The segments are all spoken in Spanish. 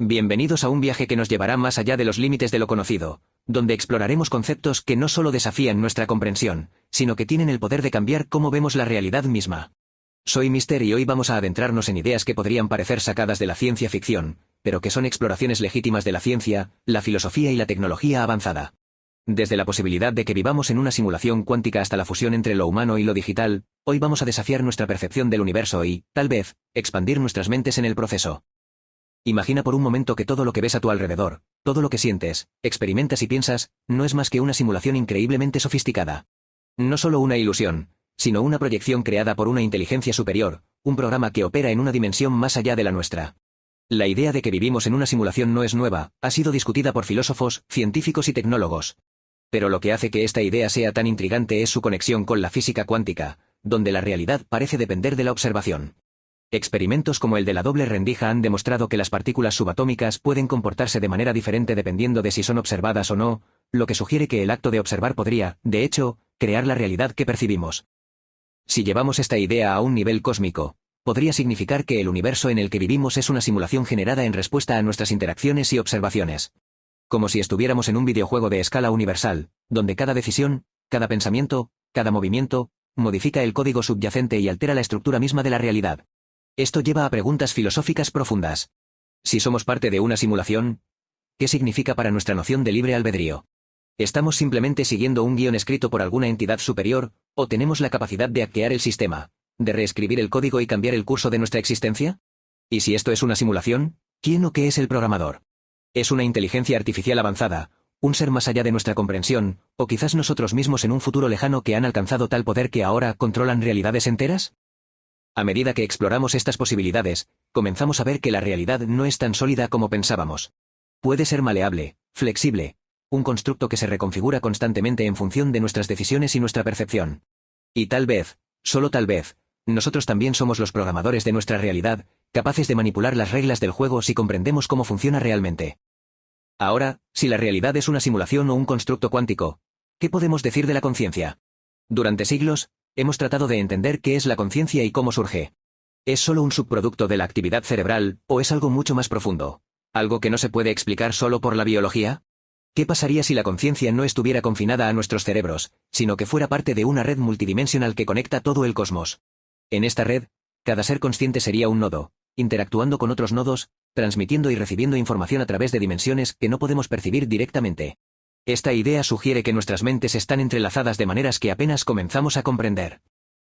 Bienvenidos a un viaje que nos llevará más allá de los límites de lo conocido, donde exploraremos conceptos que no solo desafían nuestra comprensión, sino que tienen el poder de cambiar cómo vemos la realidad misma. Soy Mister y hoy vamos a adentrarnos en ideas que podrían parecer sacadas de la ciencia ficción, pero que son exploraciones legítimas de la ciencia, la filosofía y la tecnología avanzada. Desde la posibilidad de que vivamos en una simulación cuántica hasta la fusión entre lo humano y lo digital, hoy vamos a desafiar nuestra percepción del universo y, tal vez, expandir nuestras mentes en el proceso. Imagina por un momento que todo lo que ves a tu alrededor, todo lo que sientes, experimentas y piensas, no es más que una simulación increíblemente sofisticada. No solo una ilusión, sino una proyección creada por una inteligencia superior, un programa que opera en una dimensión más allá de la nuestra. La idea de que vivimos en una simulación no es nueva, ha sido discutida por filósofos, científicos y tecnólogos. Pero lo que hace que esta idea sea tan intrigante es su conexión con la física cuántica, donde la realidad parece depender de la observación. Experimentos como el de la doble rendija han demostrado que las partículas subatómicas pueden comportarse de manera diferente dependiendo de si son observadas o no, lo que sugiere que el acto de observar podría, de hecho, crear la realidad que percibimos. Si llevamos esta idea a un nivel cósmico, podría significar que el universo en el que vivimos es una simulación generada en respuesta a nuestras interacciones y observaciones. Como si estuviéramos en un videojuego de escala universal, donde cada decisión, cada pensamiento, cada movimiento, modifica el código subyacente y altera la estructura misma de la realidad. Esto lleva a preguntas filosóficas profundas. Si somos parte de una simulación, ¿qué significa para nuestra noción de libre albedrío? ¿Estamos simplemente siguiendo un guión escrito por alguna entidad superior, o tenemos la capacidad de hackear el sistema, de reescribir el código y cambiar el curso de nuestra existencia? ¿Y si esto es una simulación, quién o qué es el programador? ¿Es una inteligencia artificial avanzada, un ser más allá de nuestra comprensión, o quizás nosotros mismos en un futuro lejano que han alcanzado tal poder que ahora controlan realidades enteras? A medida que exploramos estas posibilidades, comenzamos a ver que la realidad no es tan sólida como pensábamos. Puede ser maleable, flexible, un constructo que se reconfigura constantemente en función de nuestras decisiones y nuestra percepción. Y tal vez, solo tal vez, nosotros también somos los programadores de nuestra realidad, capaces de manipular las reglas del juego si comprendemos cómo funciona realmente. Ahora, si la realidad es una simulación o un constructo cuántico, ¿qué podemos decir de la conciencia? Durante siglos, hemos tratado de entender qué es la conciencia y cómo surge. ¿Es solo un subproducto de la actividad cerebral, o es algo mucho más profundo? ¿Algo que no se puede explicar solo por la biología? ¿Qué pasaría si la conciencia no estuviera confinada a nuestros cerebros, sino que fuera parte de una red multidimensional que conecta todo el cosmos? En esta red, cada ser consciente sería un nodo, interactuando con otros nodos, transmitiendo y recibiendo información a través de dimensiones que no podemos percibir directamente. Esta idea sugiere que nuestras mentes están entrelazadas de maneras que apenas comenzamos a comprender.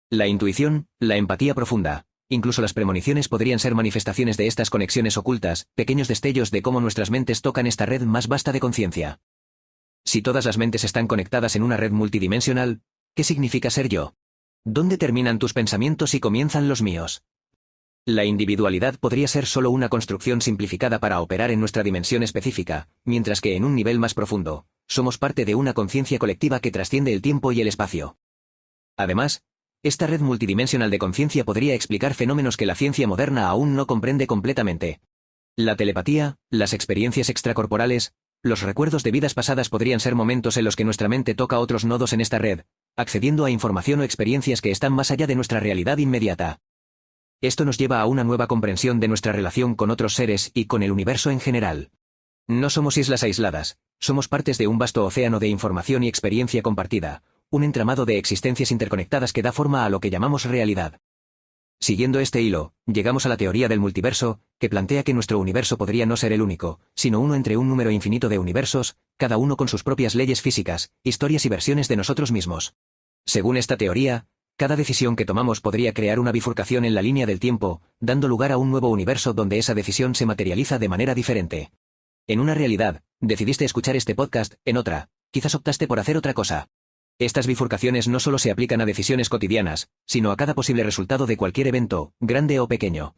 La intuición, la empatía profunda, incluso las premoniciones podrían ser manifestaciones de estas conexiones ocultas, pequeños destellos de cómo nuestras mentes tocan esta red más vasta de conciencia. Si todas las mentes están conectadas en una red multidimensional, ¿qué significa ser yo? ¿Dónde terminan tus pensamientos y comienzan los míos? La individualidad podría ser solo una construcción simplificada para operar en nuestra dimensión específica, mientras que en un nivel más profundo, somos parte de una conciencia colectiva que trasciende el tiempo y el espacio. Además, esta red multidimensional de conciencia podría explicar fenómenos que la ciencia moderna aún no comprende completamente. La telepatía, las experiencias extracorporales, los recuerdos de vidas pasadas podrían ser momentos en los que nuestra mente toca otros nodos en esta red, accediendo a información o experiencias que están más allá de nuestra realidad inmediata. Esto nos lleva a una nueva comprensión de nuestra relación con otros seres y con el universo en general. No somos islas aisladas, somos partes de un vasto océano de información y experiencia compartida, un entramado de existencias interconectadas que da forma a lo que llamamos realidad. Siguiendo este hilo, llegamos a la teoría del multiverso, que plantea que nuestro universo podría no ser el único, sino uno entre un número infinito de universos, cada uno con sus propias leyes físicas, historias y versiones de nosotros mismos. Según esta teoría, cada decisión que tomamos podría crear una bifurcación en la línea del tiempo, dando lugar a un nuevo universo donde esa decisión se materializa de manera diferente. En una realidad, decidiste escuchar este podcast, en otra, quizás optaste por hacer otra cosa. Estas bifurcaciones no solo se aplican a decisiones cotidianas, sino a cada posible resultado de cualquier evento, grande o pequeño.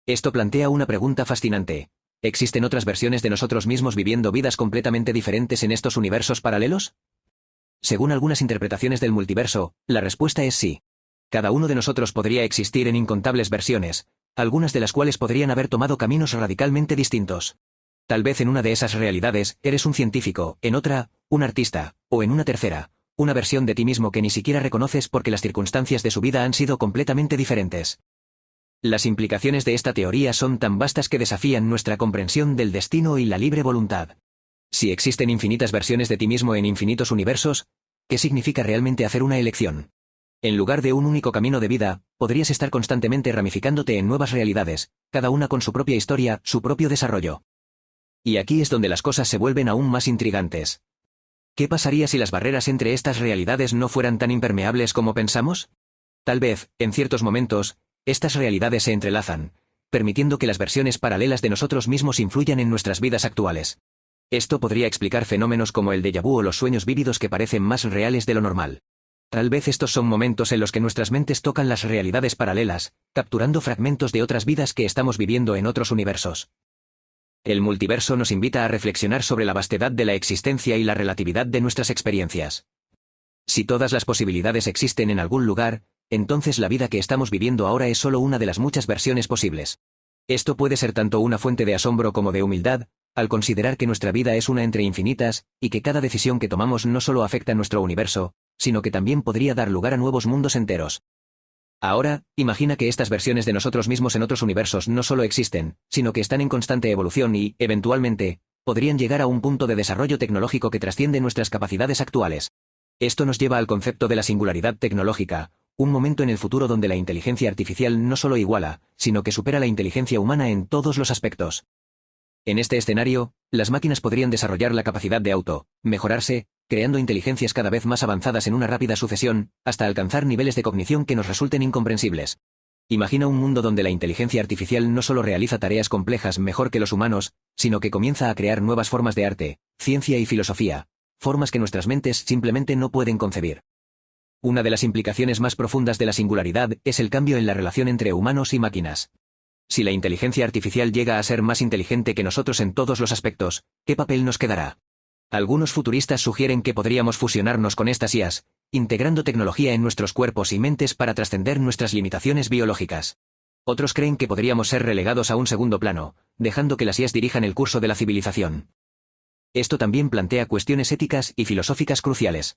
Esto plantea una pregunta fascinante. ¿Existen otras versiones de nosotros mismos viviendo vidas completamente diferentes en estos universos paralelos? Según algunas interpretaciones del multiverso, la respuesta es sí. Cada uno de nosotros podría existir en incontables versiones, algunas de las cuales podrían haber tomado caminos radicalmente distintos. Tal vez en una de esas realidades eres un científico, en otra, un artista, o en una tercera, una versión de ti mismo que ni siquiera reconoces porque las circunstancias de su vida han sido completamente diferentes. Las implicaciones de esta teoría son tan vastas que desafían nuestra comprensión del destino y la libre voluntad. Si existen infinitas versiones de ti mismo en infinitos universos, ¿qué significa realmente hacer una elección? En lugar de un único camino de vida, podrías estar constantemente ramificándote en nuevas realidades, cada una con su propia historia, su propio desarrollo. Y aquí es donde las cosas se vuelven aún más intrigantes. ¿Qué pasaría si las barreras entre estas realidades no fueran tan impermeables como pensamos? Tal vez, en ciertos momentos, estas realidades se entrelazan, permitiendo que las versiones paralelas de nosotros mismos influyan en nuestras vidas actuales. Esto podría explicar fenómenos como el déjà vu o los sueños vívidos que parecen más reales de lo normal. Tal vez estos son momentos en los que nuestras mentes tocan las realidades paralelas, capturando fragmentos de otras vidas que estamos viviendo en otros universos. El multiverso nos invita a reflexionar sobre la vastedad de la existencia y la relatividad de nuestras experiencias. Si todas las posibilidades existen en algún lugar, entonces la vida que estamos viviendo ahora es solo una de las muchas versiones posibles. Esto puede ser tanto una fuente de asombro como de humildad, al considerar que nuestra vida es una entre infinitas, y que cada decisión que tomamos no solo afecta a nuestro universo, sino que también podría dar lugar a nuevos mundos enteros. Ahora, imagina que estas versiones de nosotros mismos en otros universos no solo existen, sino que están en constante evolución y, eventualmente, podrían llegar a un punto de desarrollo tecnológico que trasciende nuestras capacidades actuales. Esto nos lleva al concepto de la singularidad tecnológica, un momento en el futuro donde la inteligencia artificial no solo iguala, sino que supera la inteligencia humana en todos los aspectos. En este escenario, las máquinas podrían desarrollar la capacidad de mejorarse, creando inteligencias cada vez más avanzadas en una rápida sucesión, hasta alcanzar niveles de cognición que nos resulten incomprensibles. Imagina un mundo donde la inteligencia artificial no solo realiza tareas complejas mejor que los humanos, sino que comienza a crear nuevas formas de arte, ciencia y filosofía, formas que nuestras mentes simplemente no pueden concebir. Una de las implicaciones más profundas de la singularidad es el cambio en la relación entre humanos y máquinas. Si la inteligencia artificial llega a ser más inteligente que nosotros en todos los aspectos, ¿qué papel nos quedará? Algunos futuristas sugieren que podríamos fusionarnos con estas IAs, integrando tecnología en nuestros cuerpos y mentes para trascender nuestras limitaciones biológicas. Otros creen que podríamos ser relegados a un segundo plano, dejando que las IAs dirijan el curso de la civilización. Esto también plantea cuestiones éticas y filosóficas cruciales.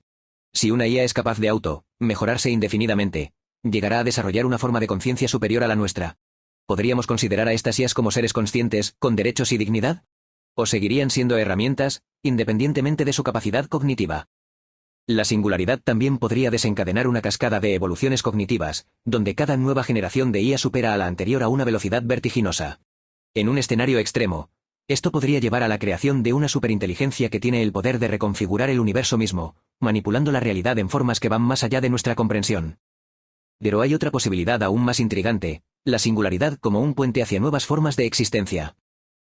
Si una IA es capaz de mejorarse indefinidamente, ¿llegará a desarrollar una forma de conciencia superior a la nuestra? ¿Podríamos considerar a estas IAs como seres conscientes, con derechos y dignidad? ¿O seguirían siendo herramientas, independientemente de su capacidad cognitiva? La singularidad también podría desencadenar una cascada de evoluciones cognitivas, donde cada nueva generación de IA supera a la anterior a una velocidad vertiginosa. En un escenario extremo, esto podría llevar a la creación de una superinteligencia que tiene el poder de reconfigurar el universo mismo, manipulando la realidad en formas que van más allá de nuestra comprensión. Pero hay otra posibilidad aún más intrigante, la singularidad como un puente hacia nuevas formas de existencia.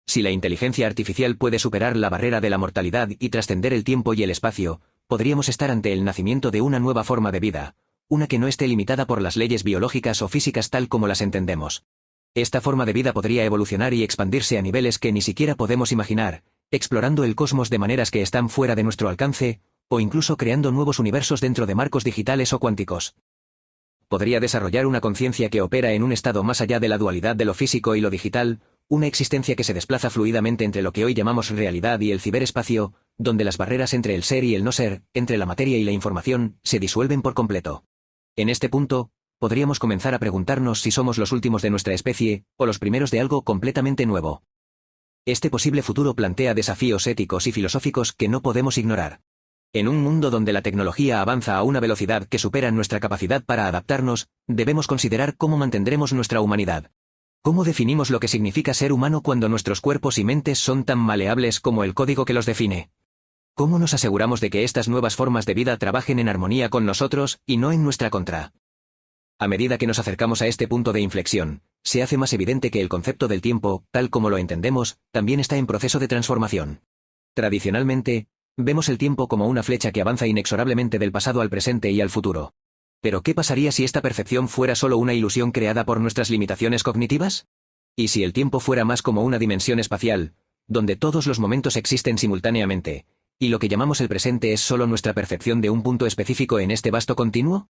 Si la inteligencia artificial puede superar la barrera de la mortalidad y trascender el tiempo y el espacio, podríamos estar ante el nacimiento de una nueva forma de vida, una que no esté limitada por las leyes biológicas o físicas tal como las entendemos. Esta forma de vida podría evolucionar y expandirse a niveles que ni siquiera podemos imaginar, explorando el cosmos de maneras que están fuera de nuestro alcance, o incluso creando nuevos universos dentro de marcos digitales o cuánticos. Podría desarrollar una conciencia que opera en un estado más allá de la dualidad de lo físico y lo digital, una existencia que se desplaza fluidamente entre lo que hoy llamamos realidad y el ciberespacio, donde las barreras entre el ser y el no ser, entre la materia y la información, se disuelven por completo. En este punto, podríamos comenzar a preguntarnos si somos los últimos de nuestra especie, o los primeros de algo completamente nuevo. Este posible futuro plantea desafíos éticos y filosóficos que no podemos ignorar. En un mundo donde la tecnología avanza a una velocidad que supera nuestra capacidad para adaptarnos, debemos considerar cómo mantendremos nuestra humanidad. ¿Cómo definimos lo que significa ser humano cuando nuestros cuerpos y mentes son tan maleables como el código que los define? ¿Cómo nos aseguramos de que estas nuevas formas de vida trabajen en armonía con nosotros y no en nuestra contra? A medida que nos acercamos a este punto de inflexión, se hace más evidente que el concepto del tiempo, tal como lo entendemos, también está en proceso de transformación. Tradicionalmente, vemos el tiempo como una flecha que avanza inexorablemente del pasado al presente y al futuro. ¿Pero qué pasaría si esta percepción fuera solo una ilusión creada por nuestras limitaciones cognitivas? ¿Y si el tiempo fuera más como una dimensión espacial, donde todos los momentos existen simultáneamente, y lo que llamamos el presente es solo nuestra percepción de un punto específico en este vasto continuo?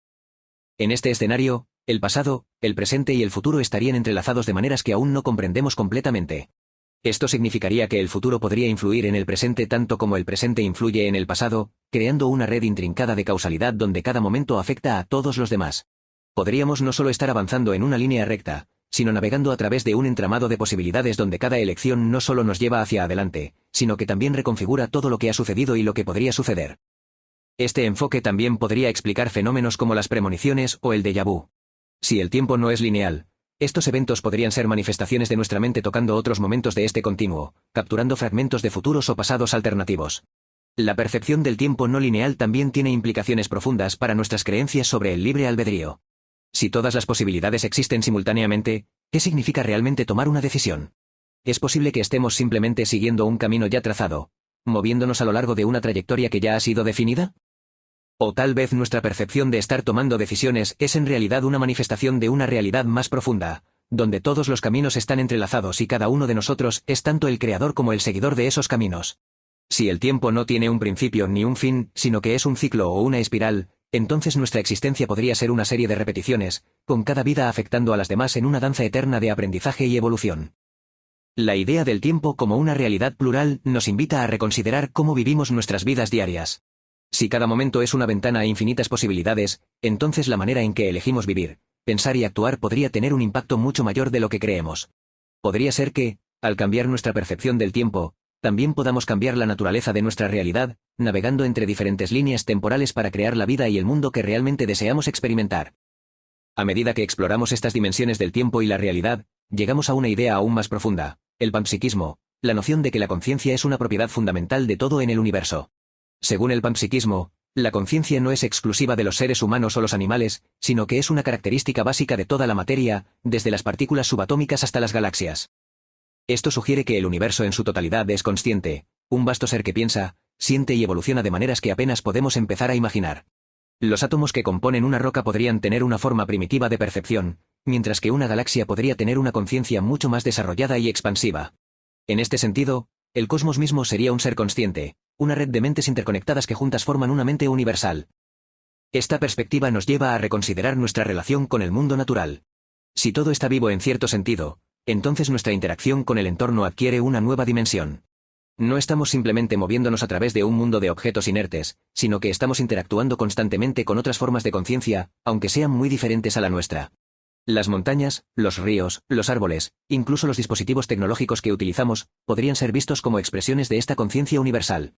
En este escenario, el pasado, el presente y el futuro estarían entrelazados de maneras que aún no comprendemos completamente. Esto significaría que el futuro podría influir en el presente tanto como el presente influye en el pasado, creando una red intrincada de causalidad donde cada momento afecta a todos los demás. Podríamos no solo estar avanzando en una línea recta, sino navegando a través de un entramado de posibilidades donde cada elección no solo nos lleva hacia adelante, sino que también reconfigura todo lo que ha sucedido y lo que podría suceder. Este enfoque también podría explicar fenómenos como las premoniciones o el déjà vu. Si el tiempo no es lineal, estos eventos podrían ser manifestaciones de nuestra mente tocando otros momentos de este continuo, capturando fragmentos de futuros o pasados alternativos. La percepción del tiempo no lineal también tiene implicaciones profundas para nuestras creencias sobre el libre albedrío. Si todas las posibilidades existen simultáneamente, ¿qué significa realmente tomar una decisión? Es posible que estemos simplemente siguiendo un camino ya trazado, moviéndonos a lo largo de una trayectoria que ya ha sido definida. O tal vez nuestra percepción de estar tomando decisiones es en realidad una manifestación de una realidad más profunda, donde todos los caminos están entrelazados y cada uno de nosotros es tanto el creador como el seguidor de esos caminos. Si el tiempo no tiene un principio ni un fin, sino que es un ciclo o una espiral, entonces nuestra existencia podría ser una serie de repeticiones, con cada vida afectando a las demás en una danza eterna de aprendizaje y evolución. La idea del tiempo como una realidad plural nos invita a reconsiderar cómo vivimos nuestras vidas diarias. Si cada momento es una ventana a infinitas posibilidades, entonces la manera en que elegimos vivir, pensar y actuar podría tener un impacto mucho mayor de lo que creemos. Podría ser que, al cambiar nuestra percepción del tiempo, también podamos cambiar la naturaleza de nuestra realidad, navegando entre diferentes líneas temporales para crear la vida y el mundo que realmente deseamos experimentar. A medida que exploramos estas dimensiones del tiempo y la realidad, llegamos a una idea aún más profunda, el panpsiquismo, la noción de que la conciencia es una propiedad fundamental de todo en el universo. Según el panpsiquismo, la conciencia no es exclusiva de los seres humanos o los animales, sino que es una característica básica de toda la materia, desde las partículas subatómicas hasta las galaxias. Esto sugiere que el universo en su totalidad es consciente, un vasto ser que piensa, siente y evoluciona de maneras que apenas podemos empezar a imaginar. Los átomos que componen una roca podrían tener una forma primitiva de percepción, mientras que una galaxia podría tener una conciencia mucho más desarrollada y expansiva. En este sentido, el cosmos mismo sería un ser consciente, una red de mentes interconectadas que juntas forman una mente universal. Esta perspectiva nos lleva a reconsiderar nuestra relación con el mundo natural. Si todo está vivo en cierto sentido, entonces nuestra interacción con el entorno adquiere una nueva dimensión. No estamos simplemente moviéndonos a través de un mundo de objetos inertes, sino que estamos interactuando constantemente con otras formas de conciencia, aunque sean muy diferentes a la nuestra. Las montañas, los ríos, los árboles, incluso los dispositivos tecnológicos que utilizamos, podrían ser vistos como expresiones de esta conciencia universal.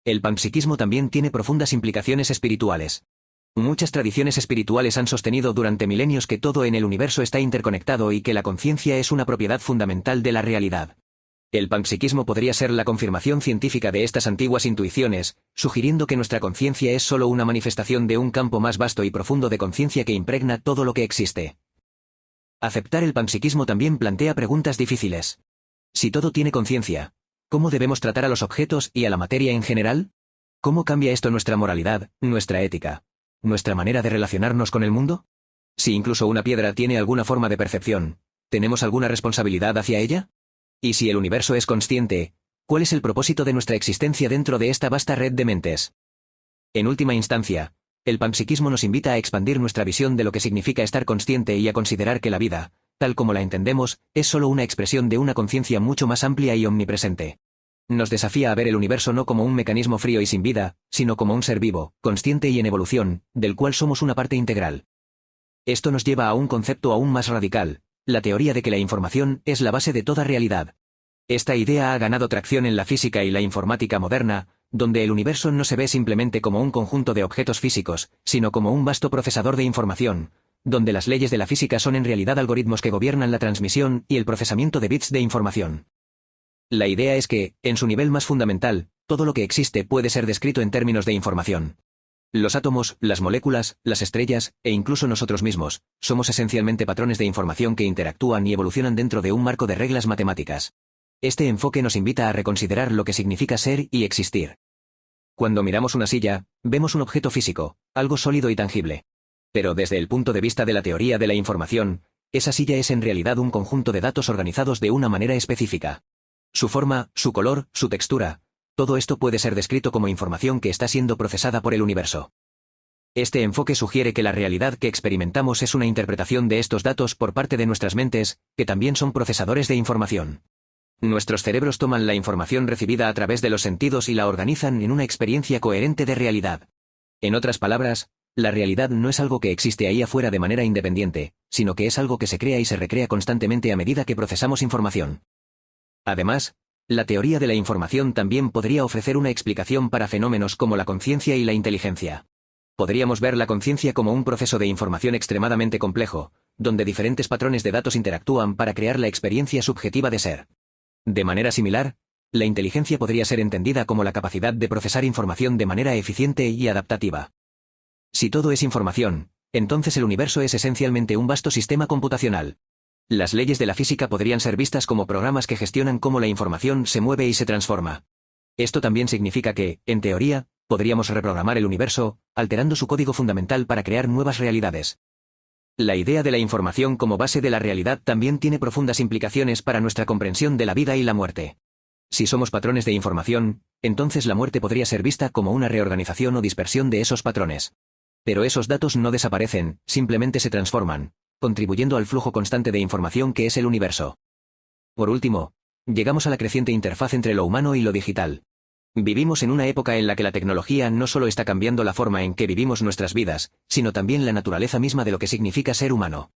El panpsiquismo también tiene profundas implicaciones espirituales. Muchas tradiciones espirituales han sostenido durante milenios que todo en el universo está interconectado y que la conciencia es una propiedad fundamental de la realidad. El panpsiquismo podría ser la confirmación científica de estas antiguas intuiciones, sugiriendo que nuestra conciencia es solo una manifestación de un campo más vasto y profundo de conciencia que impregna todo lo que existe. Aceptar el panpsiquismo también plantea preguntas difíciles. Si todo tiene conciencia, ¿cómo debemos tratar a los objetos y a la materia en general? ¿Cómo cambia esto nuestra moralidad, nuestra ética, nuestra manera de relacionarnos con el mundo? Si incluso una piedra tiene alguna forma de percepción, ¿tenemos alguna responsabilidad hacia ella? Y si el universo es consciente, ¿cuál es el propósito de nuestra existencia dentro de esta vasta red de mentes? En última instancia, el panpsiquismo nos invita a expandir nuestra visión de lo que significa estar consciente y a considerar que la vida, tal como la entendemos, es solo una expresión de una conciencia mucho más amplia y omnipresente. Nos desafía a ver el universo no como un mecanismo frío y sin vida, sino como un ser vivo, consciente y en evolución, del cual somos una parte integral. Esto nos lleva a un concepto aún más radical, la teoría de que la información es la base de toda realidad. Esta idea ha ganado tracción en la física y la informática moderna, donde el universo no se ve simplemente como un conjunto de objetos físicos, sino como un vasto procesador de información, donde las leyes de la física son en realidad algoritmos que gobiernan la transmisión y el procesamiento de bits de información. La idea es que, en su nivel más fundamental, todo lo que existe puede ser descrito en términos de información. Los átomos, las moléculas, las estrellas, e incluso nosotros mismos, somos esencialmente patrones de información que interactúan y evolucionan dentro de un marco de reglas matemáticas. Este enfoque nos invita a reconsiderar lo que significa ser y existir. Cuando miramos una silla, vemos un objeto físico, algo sólido y tangible. Pero desde el punto de vista de la teoría de la información, esa silla es en realidad un conjunto de datos organizados de una manera específica. Su forma, su color, su textura, todo esto puede ser descrito como información que está siendo procesada por el universo. Este enfoque sugiere que la realidad que experimentamos es una interpretación de estos datos por parte de nuestras mentes, que también son procesadores de información. Nuestros cerebros toman la información recibida a través de los sentidos y la organizan en una experiencia coherente de realidad. En otras palabras, La realidad no es algo que existe ahí afuera de manera independiente, sino que es algo que se crea y se recrea constantemente a medida que procesamos información. Además, la teoría de la información también podría ofrecer una explicación para fenómenos como la conciencia y la inteligencia. Podríamos ver la conciencia como un proceso de información extremadamente complejo, donde diferentes patrones de datos interactúan para crear la experiencia subjetiva de ser. De manera similar, la inteligencia podría ser entendida como la capacidad de procesar información de manera eficiente y adaptativa. Si todo es información, entonces el universo es esencialmente un vasto sistema computacional. Las leyes de la física podrían ser vistas como programas que gestionan cómo la información se mueve y se transforma. Esto también significa que, en teoría, podríamos reprogramar el universo, alterando su código fundamental para crear nuevas realidades. La idea de la información como base de la realidad también tiene profundas implicaciones para nuestra comprensión de la vida y la muerte. Si somos patrones de información, entonces la muerte podría ser vista como una reorganización o dispersión de esos patrones. Pero esos datos no desaparecen, simplemente se transforman, contribuyendo al flujo constante de información que es el universo. Por último, llegamos a la creciente interfaz entre lo humano y lo digital. Vivimos en una época en la que la tecnología no solo está cambiando la forma en que vivimos nuestras vidas, sino también la naturaleza misma de lo que significa ser humano.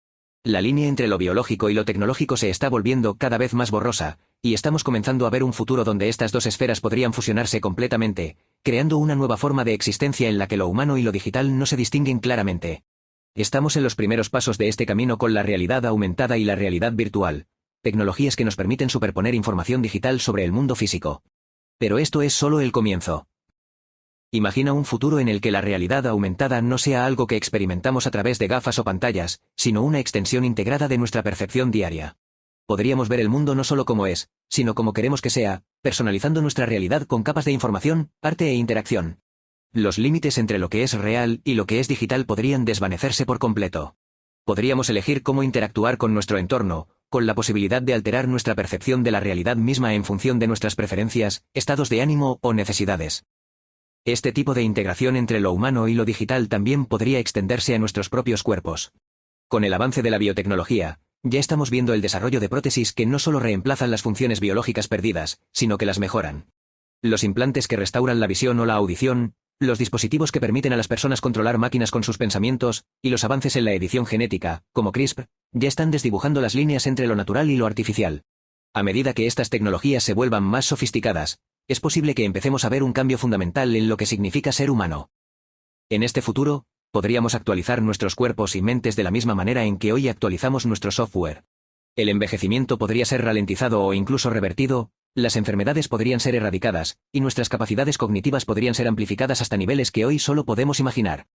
La línea entre lo biológico y lo tecnológico se está volviendo cada vez más borrosa, y estamos comenzando a ver un futuro donde estas dos esferas podrían fusionarse completamente, creando una nueva forma de existencia en la que lo humano y lo digital no se distinguen claramente. Estamos en los primeros pasos de este camino con la realidad aumentada y la realidad virtual, tecnologías que nos permiten superponer información digital sobre el mundo físico. Pero esto es solo el comienzo. Imagina un futuro en el que la realidad aumentada no sea algo que experimentamos a través de gafas o pantallas, sino una extensión integrada de nuestra percepción diaria. Podríamos ver el mundo no solo como es, sino como queremos que sea, personalizando nuestra realidad con capas de información, arte e interacción. Los límites entre lo que es real y lo que es digital podrían desvanecerse por completo. Podríamos elegir cómo interactuar con nuestro entorno, con la posibilidad de alterar nuestra percepción de la realidad misma en función de nuestras preferencias, estados de ánimo o necesidades. Este tipo de integración entre lo humano y lo digital también podría extenderse a nuestros propios cuerpos. Con el avance de la biotecnología, ya estamos viendo el desarrollo de prótesis que no solo reemplazan las funciones biológicas perdidas, sino que las mejoran. Los implantes que restauran la visión o la audición, los dispositivos que permiten a las personas controlar máquinas con sus pensamientos, y los avances en la edición genética, como CRISPR, ya están desdibujando las líneas entre lo natural y lo artificial. A medida que estas tecnologías se vuelvan más sofisticadas, es posible que empecemos a ver un cambio fundamental en lo que significa ser humano. En este futuro, podríamos actualizar nuestros cuerpos y mentes de la misma manera en que hoy actualizamos nuestro software. El envejecimiento podría ser ralentizado o incluso revertido, las enfermedades podrían ser erradicadas, y nuestras capacidades cognitivas podrían ser amplificadas hasta niveles que hoy solo podemos imaginar.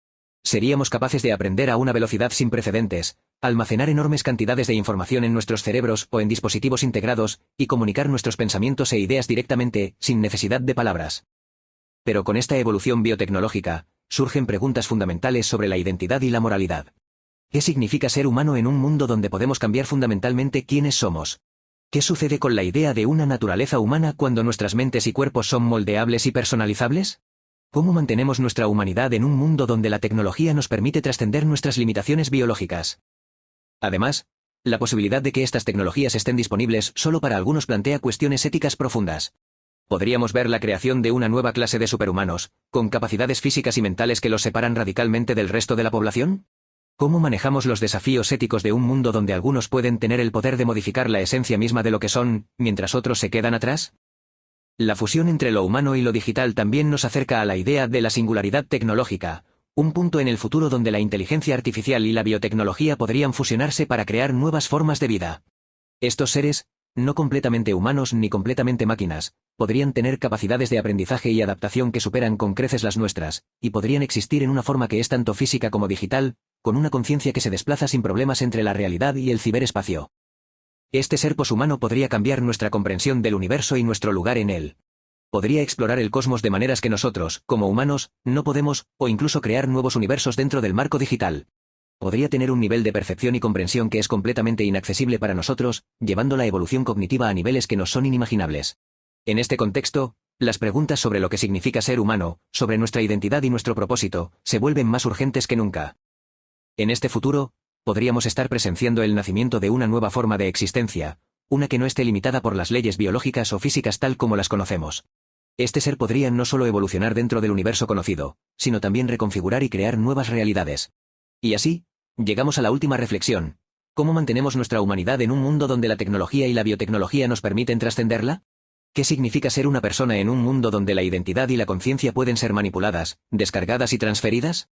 Seríamos capaces de aprender a una velocidad sin precedentes, almacenar enormes cantidades de información en nuestros cerebros o en dispositivos integrados, y comunicar nuestros pensamientos e ideas directamente, sin necesidad de palabras. Pero con esta evolución biotecnológica, surgen preguntas fundamentales sobre la identidad y la moralidad. ¿Qué significa ser humano en un mundo donde podemos cambiar fundamentalmente quiénes somos? ¿Qué sucede con la idea de una naturaleza humana cuando nuestras mentes y cuerpos son moldeables y personalizables? ¿Cómo mantenemos nuestra humanidad en un mundo donde la tecnología nos permite trascender nuestras limitaciones biológicas? Además, la posibilidad de que estas tecnologías estén disponibles solo para algunos plantea cuestiones éticas profundas. ¿Podríamos ver la creación de una nueva clase de superhumanos, con capacidades físicas y mentales que los separan radicalmente del resto de la población? ¿Cómo manejamos los desafíos éticos de un mundo donde algunos pueden tener el poder de modificar la esencia misma de lo que son, mientras otros se quedan atrás? La fusión entre lo humano y lo digital también nos acerca a la idea de la singularidad tecnológica, un punto en el futuro donde la inteligencia artificial y la biotecnología podrían fusionarse para crear nuevas formas de vida. Estos seres, no completamente humanos ni completamente máquinas, podrían tener capacidades de aprendizaje y adaptación que superan con creces las nuestras, y podrían existir en una forma que es tanto física como digital, con una conciencia que se desplaza sin problemas entre la realidad y el ciberespacio. Este ser poshumano podría cambiar nuestra comprensión del universo y nuestro lugar en él. Podría explorar el cosmos de maneras que nosotros, como humanos, no podemos, o incluso crear nuevos universos dentro del marco digital. Podría tener un nivel de percepción y comprensión que es completamente inaccesible para nosotros, llevando la evolución cognitiva a niveles que nos son inimaginables. En este contexto, las preguntas sobre lo que significa ser humano, sobre nuestra identidad y nuestro propósito, se vuelven más urgentes que nunca. En este futuro, podríamos estar presenciando el nacimiento de una nueva forma de existencia, una que no esté limitada por las leyes biológicas o físicas tal como las conocemos. Este ser podría no solo evolucionar dentro del universo conocido, sino también reconfigurar y crear nuevas realidades. Y así, llegamos a la última reflexión. ¿Cómo mantenemos nuestra humanidad en un mundo donde la tecnología y la biotecnología nos permiten trascenderla? ¿Qué significa ser una persona en un mundo donde la identidad y la conciencia pueden ser manipuladas, descargadas y transferidas?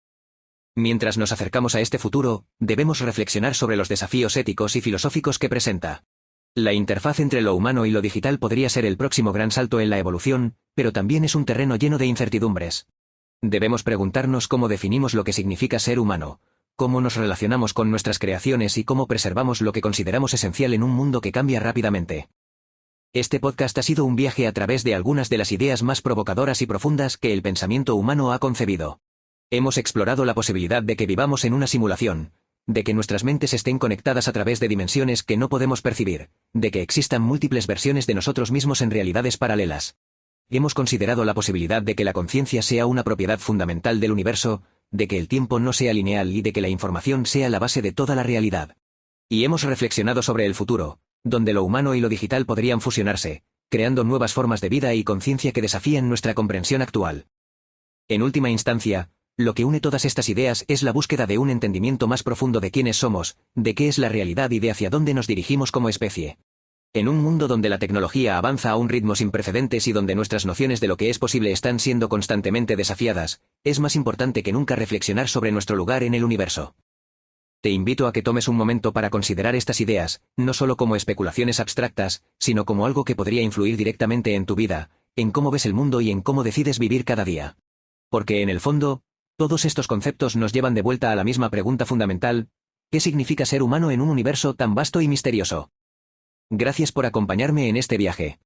Mientras nos acercamos a este futuro, debemos reflexionar sobre los desafíos éticos y filosóficos que presenta. La interfaz entre lo humano y lo digital podría ser el próximo gran salto en la evolución, pero también es un terreno lleno de incertidumbres. Debemos preguntarnos cómo definimos lo que significa ser humano, cómo nos relacionamos con nuestras creaciones y cómo preservamos lo que consideramos esencial en un mundo que cambia rápidamente. Este podcast ha sido un viaje a través de algunas de las ideas más provocadoras y profundas que el pensamiento humano ha concebido. Hemos explorado la posibilidad de que vivamos en una simulación, de que nuestras mentes estén conectadas a través de dimensiones que no podemos percibir, de que existan múltiples versiones de nosotros mismos en realidades paralelas. Hemos considerado la posibilidad de que la conciencia sea una propiedad fundamental del universo, de que el tiempo no sea lineal y de que la información sea la base de toda la realidad. Y hemos reflexionado sobre el futuro, donde lo humano y lo digital podrían fusionarse, creando nuevas formas de vida y conciencia que desafían nuestra comprensión actual. En última instancia, lo que une todas estas ideas es la búsqueda de un entendimiento más profundo de quiénes somos, de qué es la realidad y de hacia dónde nos dirigimos como especie. En un mundo donde la tecnología avanza a un ritmo sin precedentes y donde nuestras nociones de lo que es posible están siendo constantemente desafiadas, es más importante que nunca reflexionar sobre nuestro lugar en el universo. Te invito a que tomes un momento para considerar estas ideas, no solo como especulaciones abstractas, sino como algo que podría influir directamente en tu vida, en cómo ves el mundo y en cómo decides vivir cada día. Porque en el fondo, todos estos conceptos nos llevan de vuelta a la misma pregunta fundamental: ¿qué significa ser humano en un universo tan vasto y misterioso? Gracias por acompañarme en este viaje.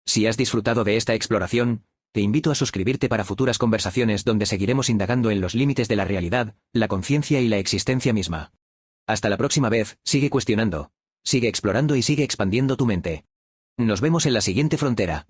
Si has disfrutado de esta exploración, te invito a suscribirte para futuras conversaciones donde seguiremos indagando en los límites de la realidad, la conciencia y la existencia misma. Hasta la próxima vez, sigue cuestionando, sigue explorando y sigue expandiendo tu mente. Nos vemos en la siguiente frontera.